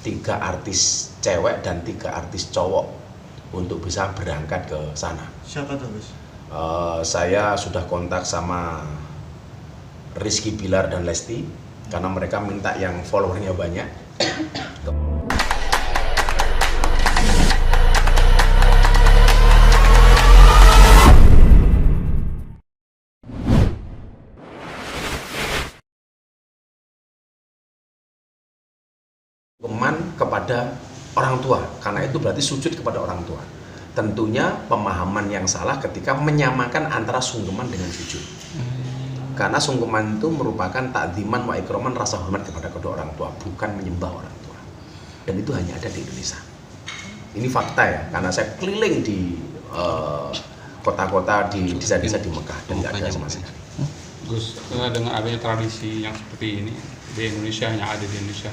3 artis cewek dan 3 artis cowok untuk bisa berangkat ke sana. Siapa tuh Gus? Saya sudah kontak sama Rizky Bilar dan Lesti karena mereka minta yang followernya banyak. Kepada orang tua, karena itu berarti sujud kepada orang tua. Tentunya pemahaman yang salah ketika menyamakan antara sungkeman dengan sujud. Karena sungkeman itu merupakan takdiman wa ikroman, rasa hormat kepada kedua orang tua, bukan menyembah orang tua. Dan itu hanya ada di Indonesia. Ini fakta ya, karena saya keliling di kota-kota, di desa-desa di Mekah dan nggak ada sama sekali. Gus, dengan adanya tradisi yang seperti ini di Indonesia, hanya ada di Indonesia,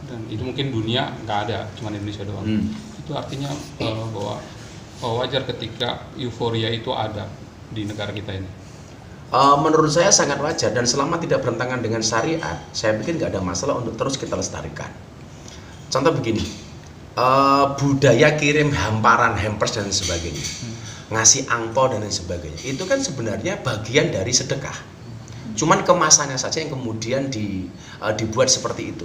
dan itu mungkin dunia nggak ada, cuma Indonesia doang. Itu artinya bahwa wajar ketika euforia itu ada di negara kita ini. Menurut saya sangat wajar, dan selama tidak bertentangan dengan syariat, saya pikir nggak ada masalah untuk terus kita lestarikan. Contoh begini, budaya kirim hamparan, hampers dan sebagainya, ngasih angpau dan lain sebagainya, itu kan sebenarnya bagian dari sedekah. Cuman kemasannya saja yang kemudian dibuat seperti itu.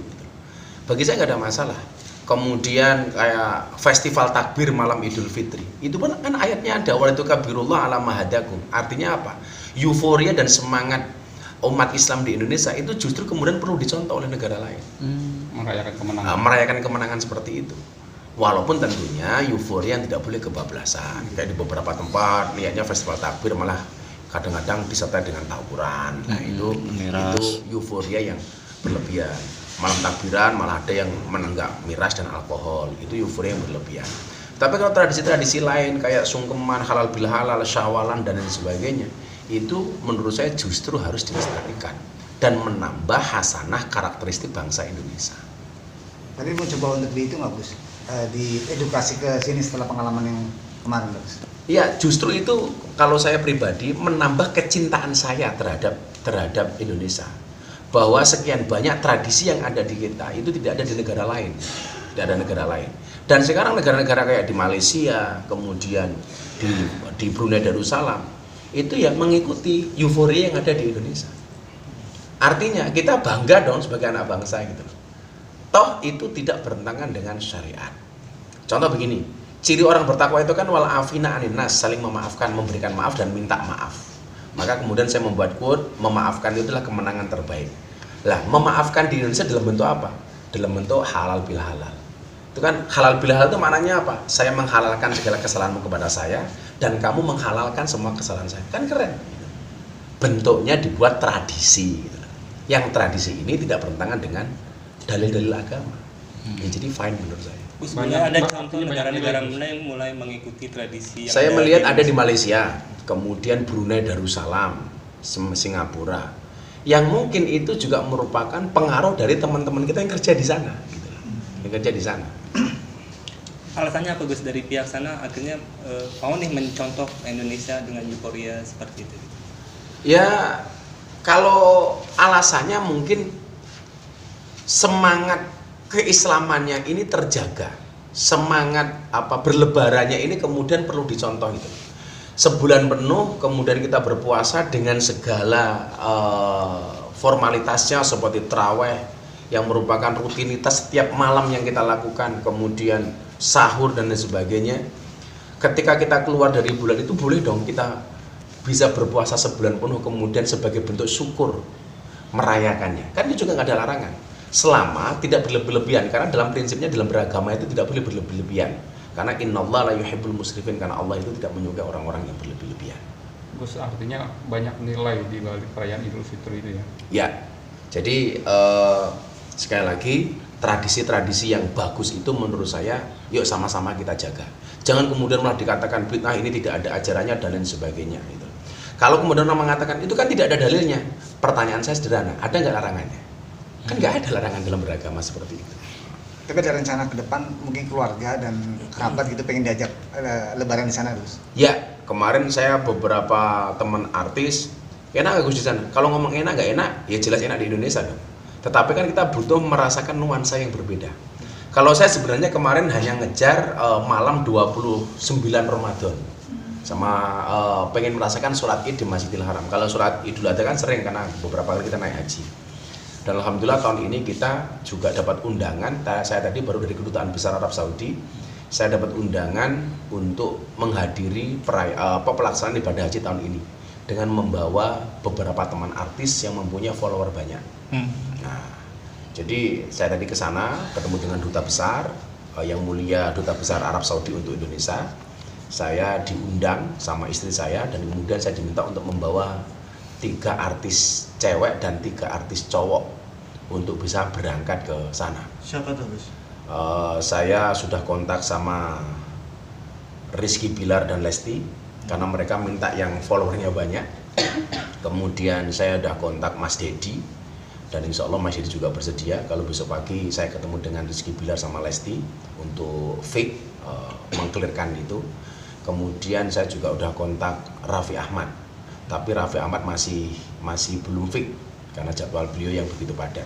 Bagi saya nggak ada masalah. Kemudian kayak festival takbir malam Idul Fitri, itu pun kan ayatnya ada, walaitu kabirullah ala mahadakum. Artinya apa? Euforia dan semangat umat Islam di Indonesia itu justru kemudian perlu dicontoh oleh negara lain. Merayakan kemenangan. Merayakan kemenangan seperti itu. Walaupun tentunya euforia yang tidak boleh kebablasan. Kayak di beberapa tempat lihatnya festival takbir malah kadang-kadang disertai dengan tawuran. Nah, itu euforia yang berlebihan. Malam takbiran malah ada yang menenggak miras dan alkohol, itu euforia yang berlebihan. Tapi kalau tradisi-tradisi lain kayak sungkeman, halal bil halal, syawalan dan lain sebagainya, itu menurut saya justru harus dilestarikan dan menambah hasanah karakteristik bangsa Indonesia. Tapi mau coba untuk itu nggak Gus? Di edukasi ke sini setelah pengalaman yang kemarin Gus? Iya, justru itu kalau saya pribadi menambah kecintaan saya terhadap Indonesia. Bahwa sekian banyak tradisi yang ada di kita itu tidak ada di negara lain, tidak ada negara lain. Dan sekarang negara-negara kayak di Malaysia, kemudian di Brunei Darussalam, itu ya mengikuti euforia yang ada di Indonesia. Artinya kita bangga dong sebagai anak bangsa gitu. Toh itu tidak bertentangan dengan syariat. Contoh begini, ciri orang bertakwa itu kan wal afina anin nas, saling memaafkan, memberikan maaf dan minta maaf. Maka kemudian saya membuat quote, memaafkan itu adalah kemenangan terbaik. Lah, memaafkan di Indonesia dalam bentuk apa? Dalam bentuk halal bil halal. Itu kan halal bil halal itu maknanya apa? Saya menghalalkan segala kesalahanmu kepada saya dan kamu menghalalkan semua kesalahan saya. Kan keren. Bentuknya dibuat tradisi gitu. Yang tradisi ini tidak bertentangan dengan dalil-dalil agama. Ya, jadi fine menurut saya. Sebenarnya ada contoh negara-negara mana yang mulai mengikuti tradisi yang saya melihat ada di Malaysia, kemudian Brunei Darussalam, Singapura, yang mungkin itu juga merupakan pengaruh dari teman-teman kita yang kerja di sana, gitu. Yang kerja di sana. Alasannya apa Gus dari pihak sana akhirnya mau nih mencontoh Indonesia dengan euforia seperti itu? Ya, kalau alasannya mungkin semangat keislamannya ini terjaga, semangat berlebarannya ini kemudian perlu dicontoh itu. Sebulan penuh kemudian kita berpuasa dengan segala formalitasnya seperti taraweh yang merupakan rutinitas setiap malam yang kita lakukan, kemudian sahur dan lain sebagainya. Ketika kita keluar dari bulan itu boleh dong kita bisa berpuasa sebulan penuh kemudian sebagai bentuk syukur merayakannya. Kan itu juga nggak ada larangan. Selama tidak berlebihan, karena dalam prinsipnya dalam beragama itu tidak boleh berlebihan. Karena innallaha la yuhibbul musrifin, karena Allah itu tidak menyukai orang-orang yang berlebihan. Gus, artinya banyak nilai di balik perayaan Idul Fitri itu ya? Ya, jadi sekali lagi tradisi-tradisi yang bagus itu menurut saya yuk sama-sama kita jaga. Jangan kemudian malah dikatakan bid'ah, ini tidak ada ajarannya dan lain sebagainya. Gitu. Kalau kemudian orang mengatakan itu kan tidak ada dalilnya, pertanyaan saya sederhana, ada nggak larangannya? Kan nggak ada larangan dalam beragama seperti itu. Tapi ada rencana ke depan mungkin keluarga dan kerabat gitu pengen diajak lebaran di sana Gus? Ya, kemarin saya beberapa teman artis, enak nggak Gus di sana? Kalau ngomong enak nggak enak, ya jelas enak di Indonesia dong. Tetapi kan kita butuh merasakan nuansa yang berbeda. Kalau saya sebenarnya kemarin hanya ngejar malam 29 Ramadan sama pengen merasakan sholat id di Masjidil Haram. Kalau sholat Idul Adha kan sering karena beberapa kali kita naik haji. Dan alhamdulillah tahun ini kita juga dapat undangan. Saya tadi baru dari Kedutaan Besar Arab Saudi. Saya dapat undangan untuk menghadiri pelaksanaan ibadah haji tahun ini dengan membawa beberapa teman artis yang mempunyai follower banyak. Nah, jadi saya tadi ke sana ketemu dengan duta besar, yang mulia duta besar Arab Saudi untuk Indonesia. Saya diundang sama istri saya dan kemudian saya diminta untuk membawa 3 artis cewek dan 3 artis cowok untuk bisa berangkat ke sana. Siapa tuh, Gus? Saya sudah kontak sama Rizky Bilar dan Lesti karena mereka minta yang followernya banyak. Kemudian saya udah kontak Mas Dedi. Dan insya Allah Mas Dedi juga bersedia kalau besok pagi saya ketemu dengan Rizky Bilar sama Lesti untuk fake mengklirkan itu. Kemudian saya juga udah kontak Raffi Ahmad, tapi Raffi Ahmad masih belum fake karena jadwal beliau yang begitu padat.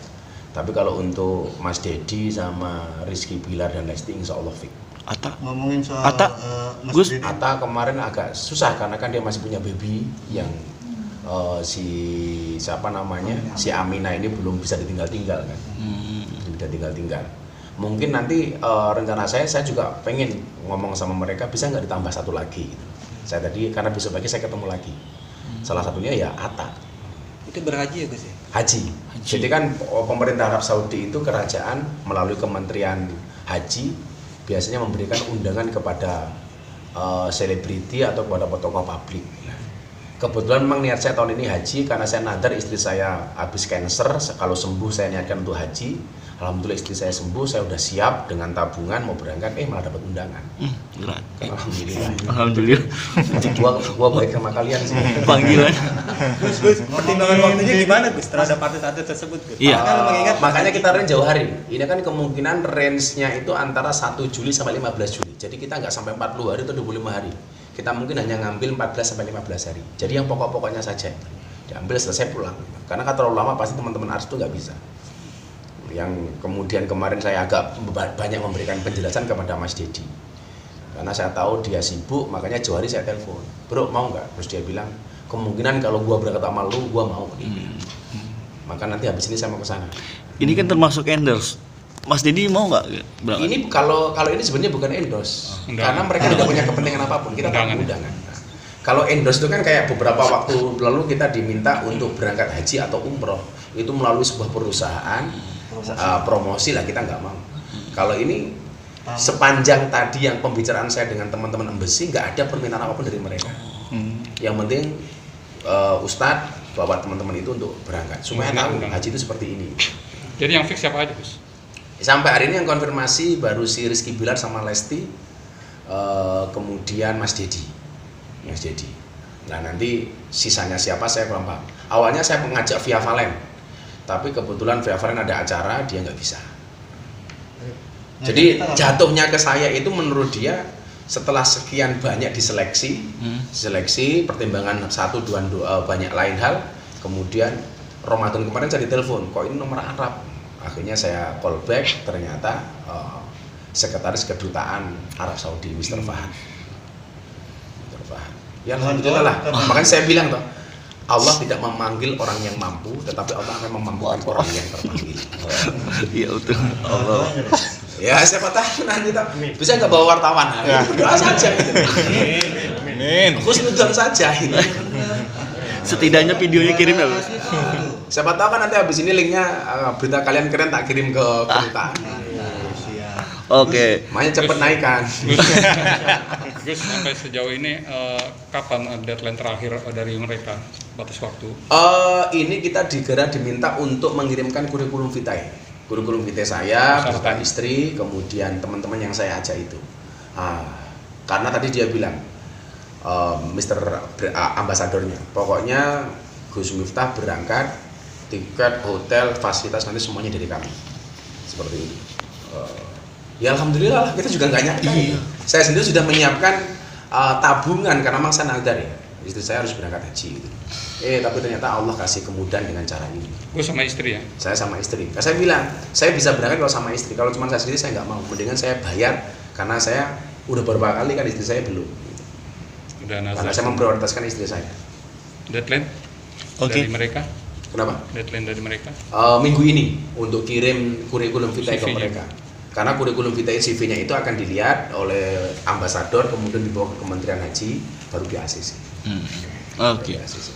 Tapi kalau untuk Mas Dedi sama Rizky Bilar dan Lesti insya Allah fake. Atta Ngomongin soal Atta, Mas Gus. Dedi. Atta kemarin agak susah karena kan dia masih punya baby yang si Amina ini belum bisa ditinggal-tinggal kan. Tidak tinggal-tinggal. Mungkin nanti rencana saya juga pengen ngomong sama mereka bisa nggak ditambah 1 lagi gitu. Saya tadi karena besok pagi saya ketemu lagi. Salah satunya ya Atta. Itu berhaji ya Gus ya? Haji. Jadi kan pemerintah Arab Saudi itu kerajaan melalui Kementerian Haji biasanya memberikan undangan kepada selebriti atau kepada tokoh publik. Kebetulan memang niat saya tahun ini haji karena saya nadar istri saya habis cancer, kalau sembuh saya niatkan untuk haji. Alhamdulillah istri saya sembuh, saya udah siap dengan tabungan mau berangkat, malah dapat undangan. Alhamdulillah. Alhamdulillah. Gua baik sama kalian sih. Panggilan. Gus, pertimbangan waktunya gimana Gus terhadap artis-artis tersebut Gus? Iya. Karena mengingat Makanya kita range jauh hari. Ini kan kemungkinan range-nya itu antara 1 Juli sampai 15 Juli. Jadi kita nggak sampai 40 hari atau 25 hari. Kita mungkin hanya ngambil 14 sampai 15 hari. Jadi yang pokok-pokoknya saja diambil, selesai pulang. Karena kan terlalu lama pasti teman-teman artis itu nggak bisa. Yang kemudian kemarin saya agak banyak memberikan penjelasan kepada Mas Dedi. Karena saya tahu dia sibuk, makanya jauh hari saya telepon. Bro, mau nggak? Terus dia bilang, kemungkinan kalau gua berangkat sama lu, gua mau. Maka nanti habis ini saya mau ke sana. Ini kan termasuk endorse. Mas Dedi mau nggak berangkat? Ini kalau ini sebenarnya bukan endorse, karena mereka tidak punya kepentingan apapun. Kita tahu undangan. Nah, kalau endorse itu kan kayak beberapa waktu lalu kita diminta untuk berangkat haji atau umroh, itu melalui sebuah perusahaan promosi lah, kita nggak mau. Kalau ini sepanjang tadi yang pembicaraan saya dengan teman-teman embassy nggak ada permintaan apapun dari mereka. Yang penting Ustadz bawa teman-teman itu untuk berangkat supaya tahu haji itu seperti ini. Jadi yang fix siapa aja Gus? Sampai hari ini yang konfirmasi baru si Rizky Bilar sama Lesti, kemudian Mas Dedi. Nah nanti sisanya siapa saya kurang paham. Awalnya saya mengajak Via Valen, tapi kebetulan Via Valen ada acara, dia nggak bisa. Jadi jatuhnya ke saya itu menurut dia setelah sekian banyak diseleksi, pertimbangan 1, 2, banyak lain hal, kemudian Ramadan kemarin saya ditelepon, kok ini nomor Arab. Akhirnya saya call back, ternyata sekretaris kedutaan Arab Saudi, Mr. Fahad. Ya alhamdulillah lah. Makanya saya bilang toh, Allah tidak memanggil orang yang mampu, tetapi Allah akan memampukan orang yang terpanggil. Iya betul. Allah. Ya siapa tahu nanti toh bisa nggak bawa wartawan? Ya. Doa saja gitu. Amin. Husnudon saja itu. Setidaknya videonya kirim ya, Bos. Siapa tahu kan nanti habis ini linknya berita kalian keren tak kirim ke kedutaan. Oke. Makanya cepet naikkan. Gus, sampai sejauh ini kapan deadline terakhir dari mereka, batas waktu? Ini kita diminta untuk mengirimkan kurikulum vitae. Kurikulum vitae saya, beserta istri, kemudian teman-teman yang saya ajak itu. Karena tadi dia bilang, Mr. Ambasadornya, pokoknya Gus Miftah berangkat, tiket, hotel, fasilitas nanti semuanya dari kami. Seperti ini. Ya alhamdulillah lah, kita juga nggak nyangka. Saya sendiri sudah menyiapkan tabungan karena memang saya nadar ya. Istri saya harus berangkat haji gitu. Tapi ternyata Allah kasih kemudahan dengan cara ini. Gue sama istri ya. Saya sama istri. Saya bilang, saya bisa berangkat kalau sama istri. Kalau cuma saya sendiri saya nggak mau. Mendingan saya bayar karena saya udah beberapa kali kan istri saya belum. Udah Karena saya memprioritaskan istri saya. Deadline Oke. dari mereka. Kenapa? Deadline dari mereka. Minggu ini untuk kirim kurikulum vitae ke CV-nya. mereka. Karena kurikulum vitae CV-nya itu akan dilihat oleh ambasador, kemudian dibawa ke Kementerian Haji, baru di ACC. Oke. Di ACC.